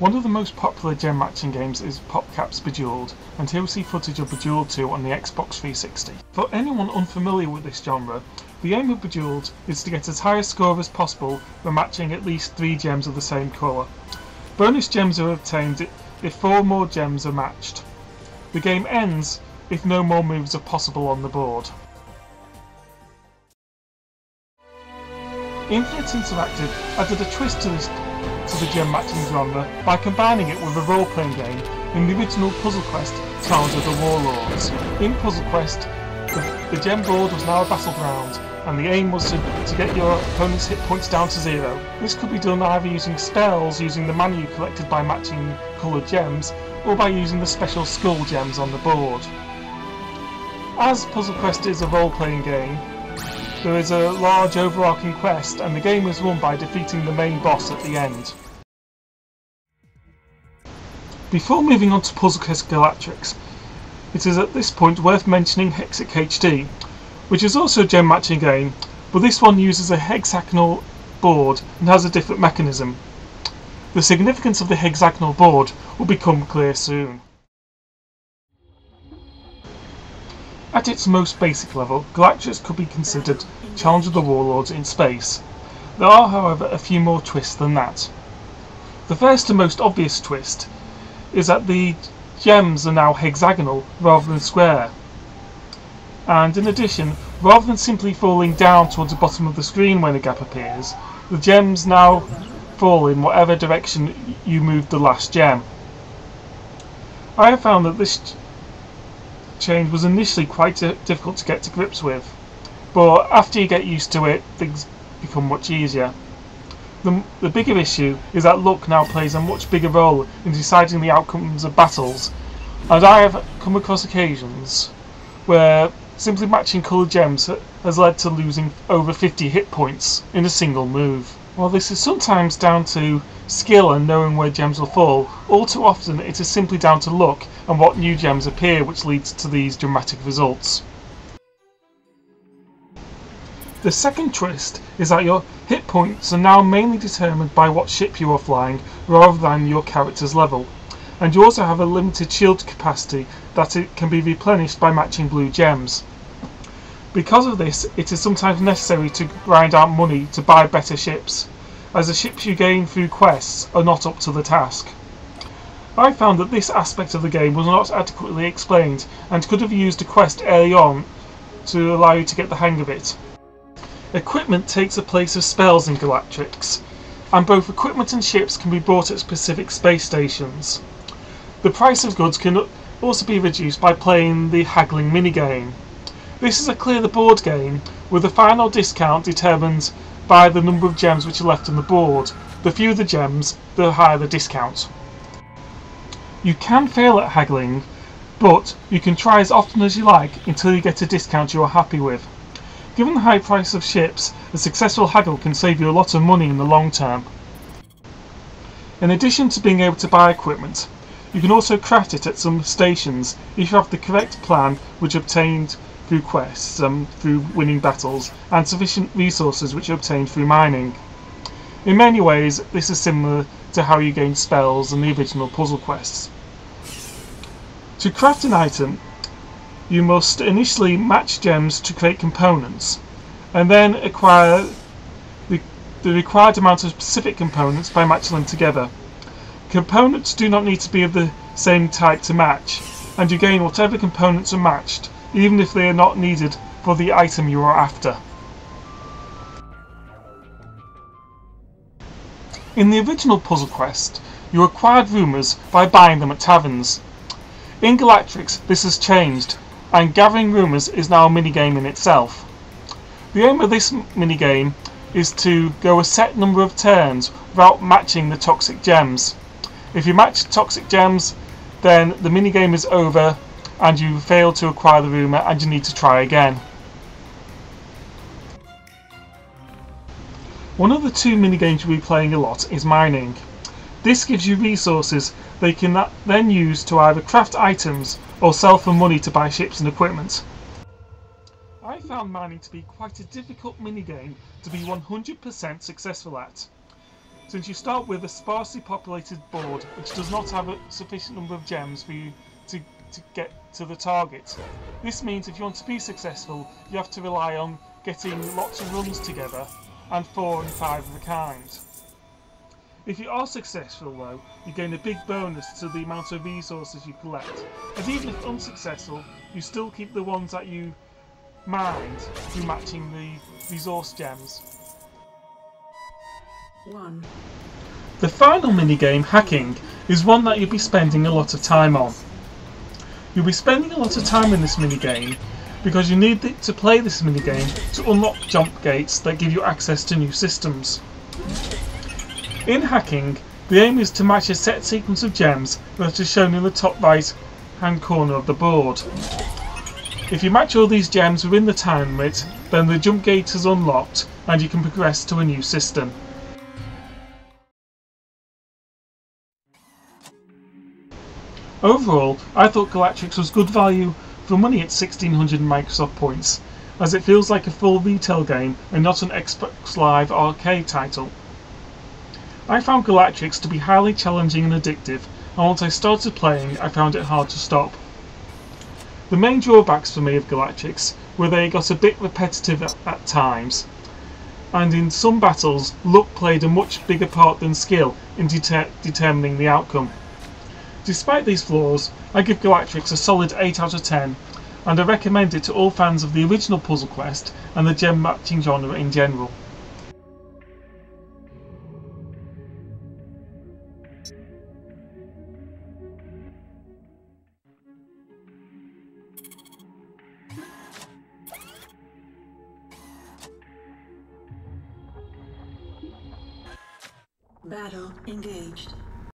One of the most popular gem matching games is PopCap's Bejeweled, and here we see footage of Bejeweled 2 on the Xbox 360. For anyone unfamiliar with this genre, the aim of Bejeweled is to get as high a score as possible by matching at least 3 gems of the same colour. Bonus gems are obtained if 4 more gems are matched. The game ends if no more moves are possible on the board. Infinite Interactive added a twist to the gem matching genre by combining it with a role-playing game in the original Puzzlequest Challenge of the Warlords. In Puzzlequest, the gem board was now a battleground, and the aim was to get your opponent's hit points down to 0. This could be done either using spells using the mana you collected by matching coloured gems, or by using the special skull gems on the board. As Puzzlequest is a role-playing game, there is a large overarching quest, and the game is won by defeating the main boss at the end. Before moving on to Puzzlequest Galactrix, it is at this point worth mentioning Hexic HD, which is also a gem matching game, but this one uses a hexagonal board and has a different mechanism. The significance of the hexagonal board will become clear soon. At its most basic level, Galactrix could be considered Challenge of the Warlords in space. There are, however, a few more twists than that. The first and most obvious twist is that the gems are now hexagonal rather than square. And in addition, rather than simply falling down towards the bottom of the screen when a gap appears, the gems now fall in whatever direction you moved the last gem. I have found that this change was initially quite difficult to get to grips with, but after you get used to it, things become much easier. The bigger issue is that luck now plays a much bigger role in deciding the outcomes of battles, and I have come across occasions where simply matching coloured gems has led to losing over 50 hit points in a single move. While this is sometimes down to skill and knowing where gems will fall, all too often it is simply down to luck and what new gems appear which leads to these dramatic results. The second twist is that your hit points are now mainly determined by what ship you are flying rather than your character's level, and you also have a limited shield capacity that it can be replenished by matching blue gems. Because of this, it is sometimes necessary to grind out money to buy better ships, as the ships you gain through quests are not up to the task. I found that this aspect of the game was not adequately explained and could have used a quest early on to allow you to get the hang of it. Equipment takes the place of spells in Galactrix, and both equipment and ships can be bought at specific space stations. The price of goods can also be reduced by playing the haggling minigame. This is a clear the board game, with the final discount determined by the number of gems which are left on the board. The fewer the gems, the higher the discount. You can fail at haggling, but you can try as often as you like until you get a discount you are happy with. Given the high price of ships, a successful haggle can save you a lot of money in the long term. In addition to being able to buy equipment, you can also craft it at some stations if you have the correct plan which obtained through quests, through winning battles, and sufficient resources which are obtained through mining. In many ways, this is similar to how you gain spells in the original puzzle quests. To craft an item, you must initially match gems to create components, and then acquire the required amount of specific components by matching them together. Components do not need to be of the same type to match, and you gain whatever components are matched, even if they are not needed for the item you are after. In the original Puzzle Quest, you acquired rumours by buying them at taverns. In Galactrix, this has changed, and gathering rumours is now a minigame in itself. The aim of this minigame is to go a set number of turns without matching the toxic gems. If you match toxic gems, then the minigame is over and you fail to acquire the rumour and you need to try again. One of the 2 minigames you'll be playing a lot is mining. This gives you resources they can then use to either craft items or sell for money to buy ships and equipment. I found mining to be quite a difficult minigame to be 100% successful at. Since you start with a sparsely populated board which does not have a sufficient number of gems for you to get to the target. This means if you want to be successful, you have to rely on getting lots of runs together, and 4 and 5 of a kind. If you are successful though, you gain a big bonus to the amount of resources you collect, and even if unsuccessful, you still keep the ones that you mined through matching the resource gems. 1. The final minigame, Hacking, is one that you'll be spending a lot of time on. You'll be spending a lot of time in this minigame because you need to play this minigame to unlock jump gates that give you access to new systems. In Hacking, the aim is to match a set sequence of gems that is shown in the top right hand corner of the board. If you match all these gems within the time limit, then the jump gate is unlocked and you can progress to a new system. Overall, I thought Galactrix was good value for money at 1600 Microsoft points, as it feels like a full retail game and not an Xbox Live arcade title. I found Galactrix to be highly challenging and addictive, and once I started playing I found it hard to stop. The main drawbacks for me of Galactrix were they got a bit repetitive at times, and in some battles luck played a much bigger part than skill in determining the outcome. Despite these flaws, I give Galactrix a solid 8 out of 10, and I recommend it to all fans of the original Puzzlequest and the gem matching genre in general. Battle engaged.